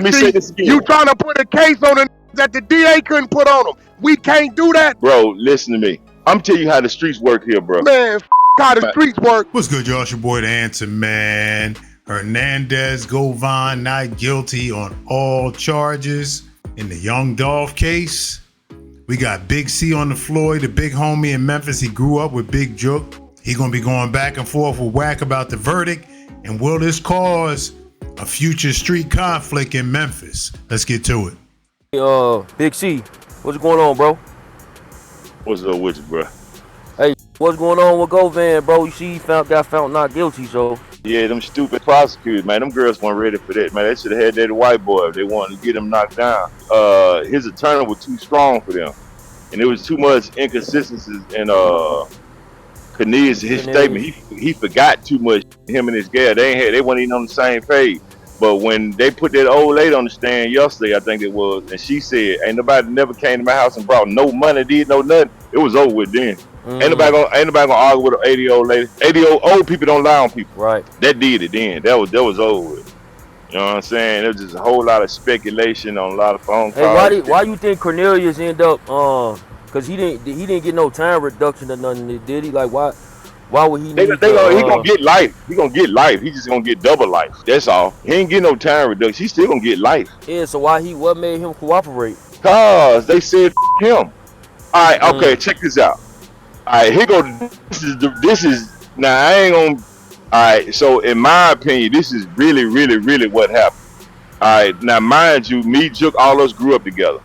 let me say this again. You trying to put a case on that the DA couldn't put on them. We can't do that. Bro, listen to me. I'm telling you how the streets work here, bro. Man, how the streets work. What's good, y'all? It's your boy, the Answer Man. Hernandez Govan not guilty on all charges in the young Dolph case. We got Big C on the floor, the big homie in Memphis. He grew up with Big Jook. He gonna be going back and forth with Wack about the verdict. And will this cause a future street conflict in Memphis? Let's get to it. Big C, what's going on, bro? What's up with you, bro? Hey, what's going on with Govan, bro? You see, he got found not guilty, so. Yeah, them stupid prosecutors, man. Them girls weren't ready for that, man. They should have had that white boy if they wanted to get him knocked down. His attorney was too strong for them. And there was too much inconsistencies in his statement. He forgot too much. Him and his gal, they weren't even on the same page. But when they put that old lady on the stand yesterday, I think it was, and she said, ain't nobody never came to my house and brought no money, did no nothing. It was over with then. Ain't nobody gonna argue with an 80-year-old lady. 80-year-old old people don't lie on people. Right. That did it then. That was over with. You know what I'm saying? There was just a whole lot of speculation on a lot of phone calls. Hey, why you think Cornelius end up? Cause he didn't get no time reduction or nothing, did he? Like why would he? He gonna get life. He gonna get life. He just gonna get double life. That's all. He ain't get no time reduction. He still gonna get life. Yeah. So what made him cooperate? Cause they said him. All right. Okay. Check this out. All right. Here go. This is now. I ain't gonna. All right. So in my opinion, this is really what happened. All right. Now, mind you, me, Jook, all us grew up together.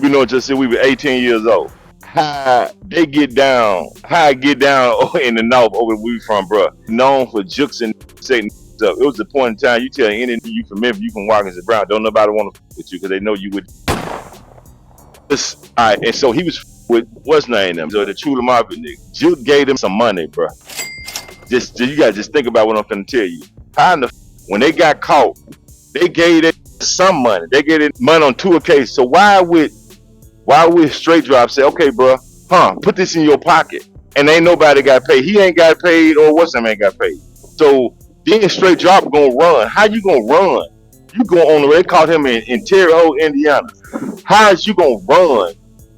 We know, just said we were 18 years old. How I get down in the north over where we from, bro. Known for jukes and setting up. It was the point in time you tell any you from Memphis, you from Watkins and Brown, don't nobody want to with you because they know you would. Alright, and so he was with what's name them? So the Chula Mafia nigga. Juke gave them some money, bro. You gotta just think about what I'm gonna tell you. How in the when they got caught, they gave them some money. They gave them money on 2 occasions. So why would Straight Drop say, okay, bro, put this in your pocket, and ain't nobody got paid. He ain't got paid, or what's name ain't got paid. So then Straight Drop gonna run. How you gonna run? You go on the road. They caught him in Terre Haute, Indiana. How is you gonna run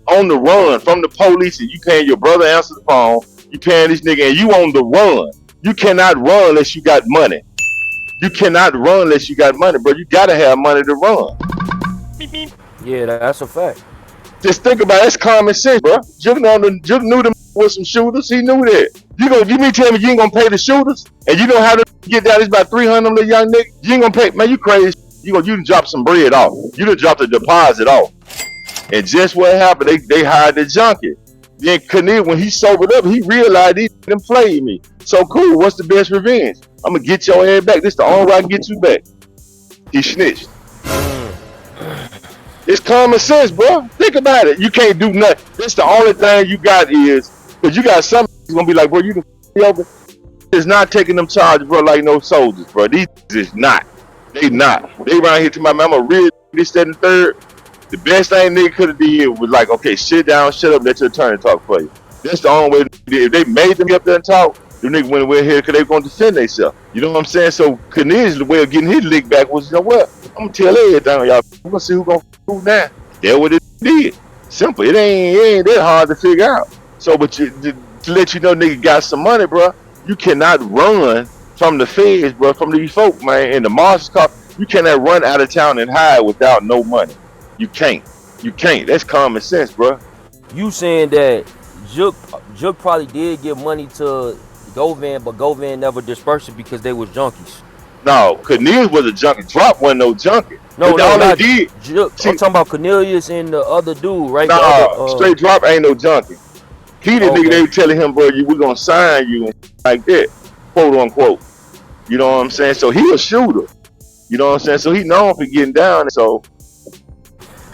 on the run from the police and you paying your brother answer the phone? You paying this nigga and you on the run. You cannot run unless you got money. You cannot run unless you got money, bro. You gotta have money to run. Yeah, that's a fact. Just think about it. That's common sense, bro. Juke knew them with some shooters. He knew that. You mean tell me you ain't gonna pay the shooters? And you know how to get down? It's about 300 of them little young niggas. You ain't gonna pay, man. You crazy? You done drop some bread off. You done dropped the deposit off. And just what happened? They hired the junkie. Then Cornelius, when he sobered up, he realized he didn't play me. So cool. What's the best revenge? I'm gonna get your ass back. This the only way I can get you back. He snitched. It's common sense, bro. Think about it. You can't do nothing. That's the only thing you got is, because you got some gonna be like, bro, you can over. It's not taking them charges, bro, like no soldiers, bro. These is not. They not. They around here to my mama, real this, that, and third. The best thing they could have did was like, okay, sit down, shut up, let your attorney talk for you. That's the only way. If they made them get up there and talk, the niggas went away here because they were going to defend themselves. You know what I'm saying? So Cornelius, the way of getting his lick back was, you know what? I'm going to tell everything, y'all. I'm going to see who's going to who now. That's what it did. Simple. It ain't that hard to figure out. So, but to let you know, nigga got some money, bro. You cannot run from the feds, bro, from these folk, man, in the marshal's car. You cannot run out of town and hide without no money. You can't. You can't. That's common sense, bro. You saying that Jook probably did give money to Govan, but Govan never dispersed it because they was junkies. No, Cornelius was a junkie. Drop wasn't no junkie. No, all they did. Jook, I'm talking about Cornelius and the other dude, right? Nah, Straight Drop ain't no junkie. He the nigga they were telling him, bro, we're gonna sign you and like that, quote unquote. You know what I'm saying? So he a shooter. You know what I'm saying? So he known for getting down. So.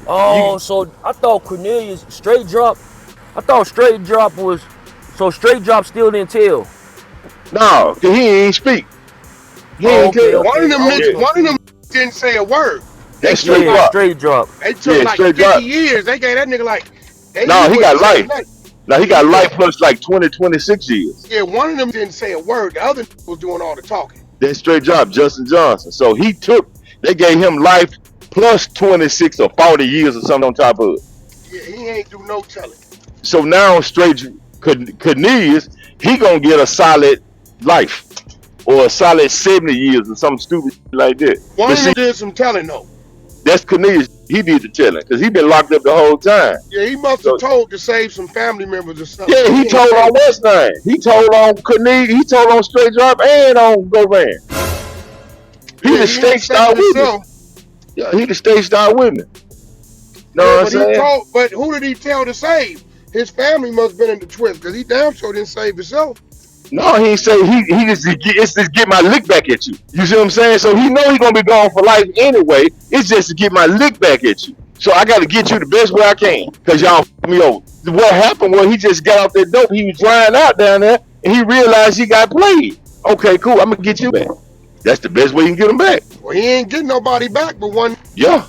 So I thought Cornelius Straight Drop. I thought Straight Drop was. So Straight Drop still didn't tell. No, cause he ain't speak. He ain't tell. One of them didn't say a word. That's Straight Drop. They took like 50 years. They gave that nigga like. No, he got life. Now he got life plus like 26 years. Yeah, one of them didn't say a word. The other was doing all the talking. That's Straight Drop, Justin Johnson. So they gave him life plus 26 or 40 years or something on top of it. Yeah, he ain't do no telling. So now straight Cornelius, he gonna get a solid life or a solid 70 years or something stupid like that. One But see, did some telling though. that's Cornelius. He did the telling because he been locked up the whole time. Yeah, he must So have told to save some family members or something. yeah, he told on what's name. He told on Cornelius. He told on Straight Drop and on Govan. He the state star witness. Yeah, he the state star witness. Know Yeah, what I'm saying? but who did he tell to save? His family must have been in the twist because he damn sure didn't save himself. No, he ain't say he just it's just get my lick back at you. You see what I'm saying? So he know he gonna be gone for life anyway. It's just to get my lick back at you. So I gotta get you the best way I can. Cause y'all f me over. What happened was he just got off that dope, he was drying out down there, and he realized he got played. Okay, cool, I'm gonna get you back. That's the best way you can get him back. Well, he ain't getting nobody back but one. Yeah.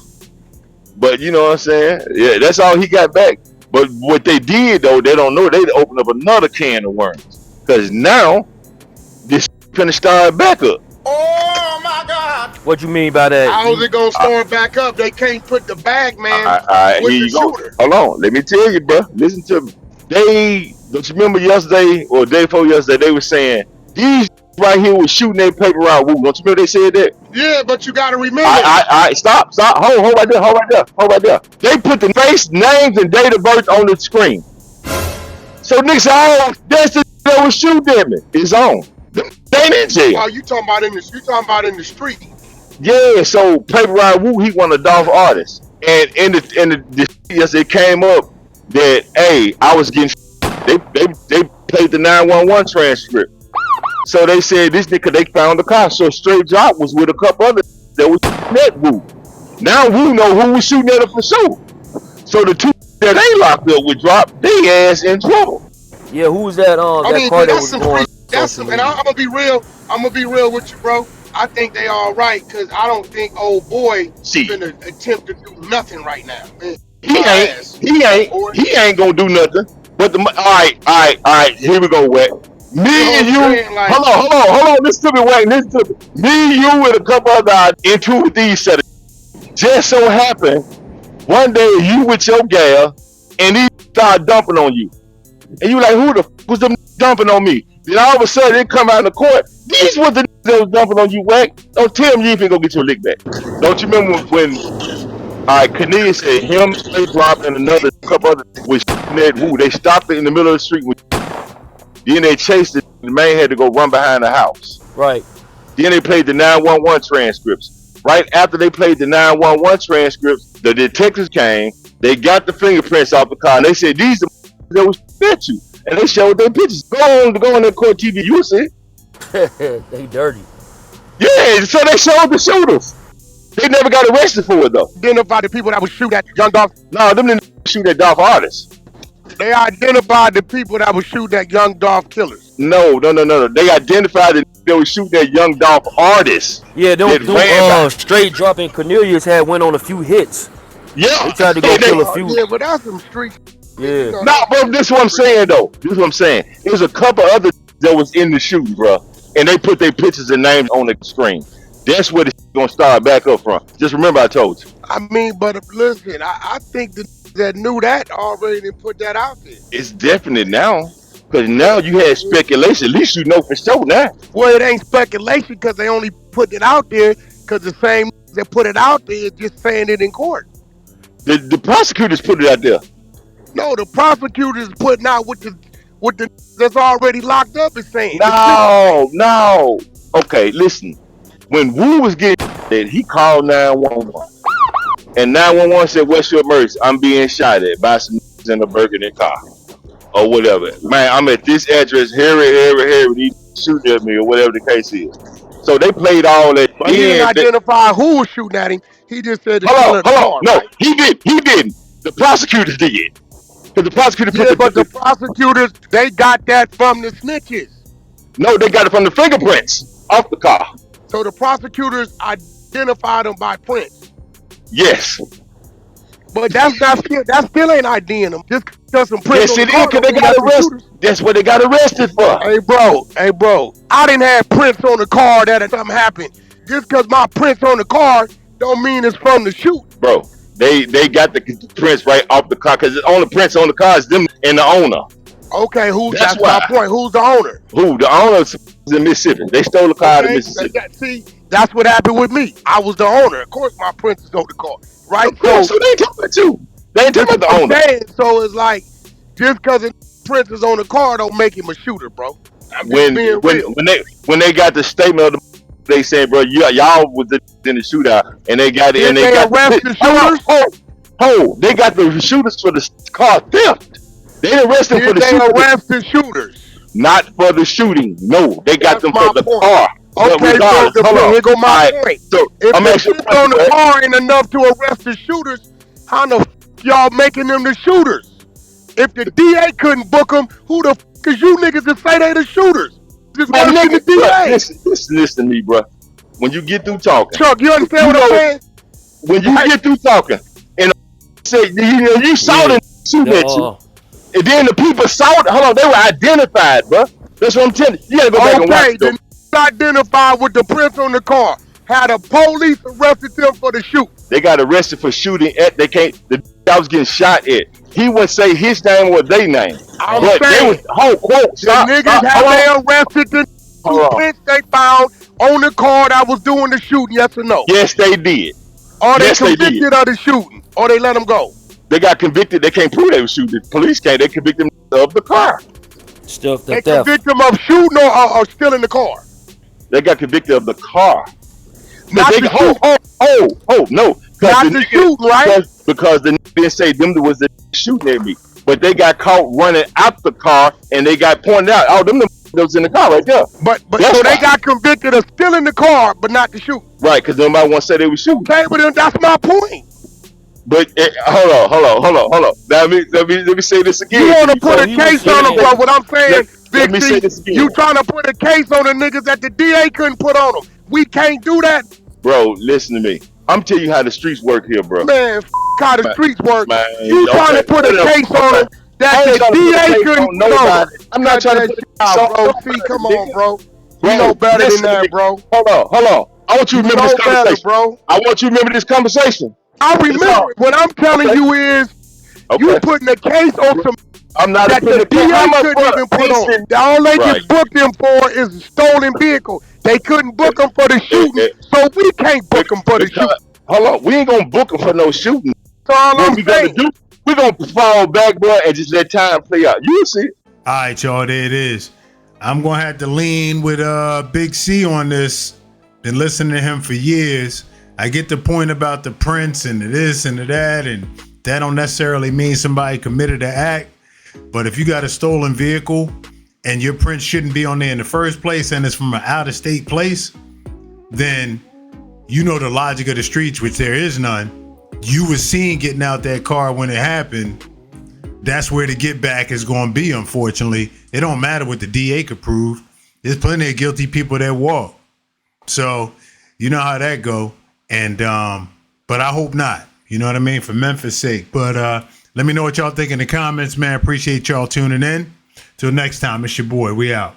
But you know what I'm saying? Yeah, that's all he got back. But what they did though, they don't know, they opened up another can of worms. Cause now this finna start back up. Oh my God! What you mean by that? How's it gonna start back up? They can't put the bag man with Here the you go. shooter. Hold on, let me tell you, bro. Listen to me. They don't you remember yesterday or day before yesterday? They were saying these right here was shooting their paper route. Don't you remember they said that? Yeah, but you gotta remember. Stop, hold right there. They put the face, names, and date of birth on the screen. So niggas say, oh, that's the that was shooting at me. It's on. They ain't in jail. Oh, you talking about in the street? Yeah. So Paper Route Woo, he one of Dolph artists, and in the yes, it came up that hey, I was getting they played the 911 transcript. So they said this nigga they found the car. So Straight Drop was with a couple others that was shooting at Woo. Now Woo know who was shooting at him for sure. So the two that they locked up with Drop, they ass in trouble. Yeah, who was that? That car that was going. That's some, and I'm gonna be real. I'm gonna be real with you, bro. I think they all right because I don't think old boy gonna attempt to do nothing right now. Man, he ain't gonna do nothing. But all right. Here we go, Wack. Me and you. Like, hold on. Listen to me, Wack. Listen to me. Me, you, and a couple other guys into with these set. Just so happened one day you with your gal and he start dumping on you. And you like, who the f was them dumping on me? Then all of a sudden, they come out in the court. These was the that was dumping on you, Wack. Don't tell me you ain't finna go get your lick back. Don't you remember when Cornelius said him, they dropped, and another couple other was shooting Woo. They stopped it in the middle of the street. Then they chased it. The man had to go run behind the house. Right. Then they played the 911 transcripts. Right after they played the 911 transcripts, the detectives came. They got the fingerprints off the car. And they said, these are that was at you, and they showed their pictures. Go on that court TV, you see. They dirty. Yeah, so they showed the shooters. They never got arrested for it though. Identified the people that would shoot at young Dolph. No, them didn't shoot at Dolph artists. They identified the people that would shoot at young Dolph killers. No. They identified that they were shooting at young Dolph artists. Yeah, Straight Drop and Cornelius had went on a few hits. Yeah, they tried to go kill a few. Yeah, but that's some street. Yeah. Nah, bro, this is what I'm saying though. This is what I'm saying. There's a couple other that was in the shooting, bro, and they put their pictures and names on the screen. That's where it's gonna start back up from. Just remember, I told you. I mean, but listen, I think that knew that already didn't put that out there. It's definite now, because now you had speculation. At least you know for sure now. Well, it ain't speculation because they only put it out there because the same that put it out there is just saying it in court. The prosecutors put it out there. No, the prosecutors putting out what the that's already locked up is saying. No. Okay, listen. When Woo was getting dead, he called 911. And 911 said, what's your emergency? I'm being shot at by some in a burgundy car. Or whatever. Man, I'm at this address, Harry, he's shooting at me, or whatever the case is. So they played all that. But he didn't identify who was shooting at him. He just said hold on. No, right? He didn't. The prosecutors did. The prosecutors the prosecutors, they got that from the snitches. No, they got it from the fingerprints off the car. So the prosecutors identified them by prints. Yes. But that still ain't IDing them. Just because some prints. Yes, it is, because they got arrested. That's what they got arrested for. Hey, bro. I didn't have prints on the car that something happened. Just because my prints on the car don't mean it's from the shoot. Bro, they got the prints right off the car because the only prints on the car is them and the owner. Okay, that's why. my point. Who's the owner? Who? The owner is in Mississippi. They stole the car out of Mississippi. See, that's what happened with me. I was the owner. Of course, my prints is on the car, right? So they ain't talking about you. They ain't talking about the owner. So it's like just because the prints is on the car don't make him a shooter, bro. When they got the statement of the, they said, bro, y'all was in the shootout, and they got it, and they got the shooters. They got the shooters for the car theft. They didn't arrest them for the shooters. They arrest the shooters, not for the shooting. No, they got them for the car. Okay, so here go my point. So if the shit on the car ain't enough to arrest the shooters, how the f y'all making them the shooters? If the DA couldn't book them, who the f is you niggas to say they the shooters? Just man, nigga, the DA. Listen to me, bro. When you get through talking, Chuck, you understand what I'm saying? When you get through talking, and say you saw them shoot at you. And then the people saw it. Hold on, they were identified, bro. That's what I'm telling you. You gotta go back and watch them. Identified with the prints on the car. Had the police arrested them for the shoot. They got arrested for shooting at. They can't. The guy was getting shot at. He wouldn't say his name or their name. I'm but saying, they was whole quote. The niggas had they arrested the prints they found on the car that was doing the shooting. Yes or no? Yes, they did. Or they convicted of the shooting, or they let them go. They got convicted. They can't prove they were shooting. The police can't. They convicted them of the car. Still they convict them of shooting or stealing the car. They got convicted of the car. Not the shoot. No. Not the shooting, right? Because the didn't say them was the shooting at me. But they got caught running out the car and they got pointed out. Oh, them was in the car right there. But so they got convicted of stealing the car, but not the shoot. Right, because nobody want to say they were shooting. Okay, but that's my point. But hold on. Let me say this again. You want to put a case on them, bro? What I'm saying, let me say this again. You trying to put a case on the niggas that the DA couldn't put on them? We can't do that, bro. Listen to me. I'm telling you how the streets work here, bro. Man, how the streets work. Man, you trying to put a case on them that the DA couldn't put on them? I'm not trying to put a case on bro. See, come on, bro. You know better than that, bro. Hold on. I want you to remember this conversation, bro. I want you to remember this conversation. I remember. What I'm telling you is, you putting a case on some I'm not that the DA couldn't even put on. All they just booked them for is a stolen vehicle. They couldn't book them for the shooting, so we can't book them for the shooting. Hold on, we ain't gonna book them for no shooting. That's all I'm saying. We're gonna fall back, bro, and just let time play out. You see? All right, y'all, there it is. I'm gonna have to lean with Big C on this. Been listening to him for years. I get the point about the prints and the this and the that, and that don't necessarily mean somebody committed an act. But if you got a stolen vehicle and your print shouldn't be on there in the first place and it's from an out-of-state place, then you know the logic of the streets, which there is none. You were seen getting out that car when it happened. That's where the get back is going to be, unfortunately. It don't matter what the DA could prove. There's plenty of guilty people that walk. So you know how that go. And but I hope not. You know what I mean? For Memphis' sake. But let me know what y'all think in the comments, man. Appreciate y'all tuning in. Till next time, it's your boy. We out.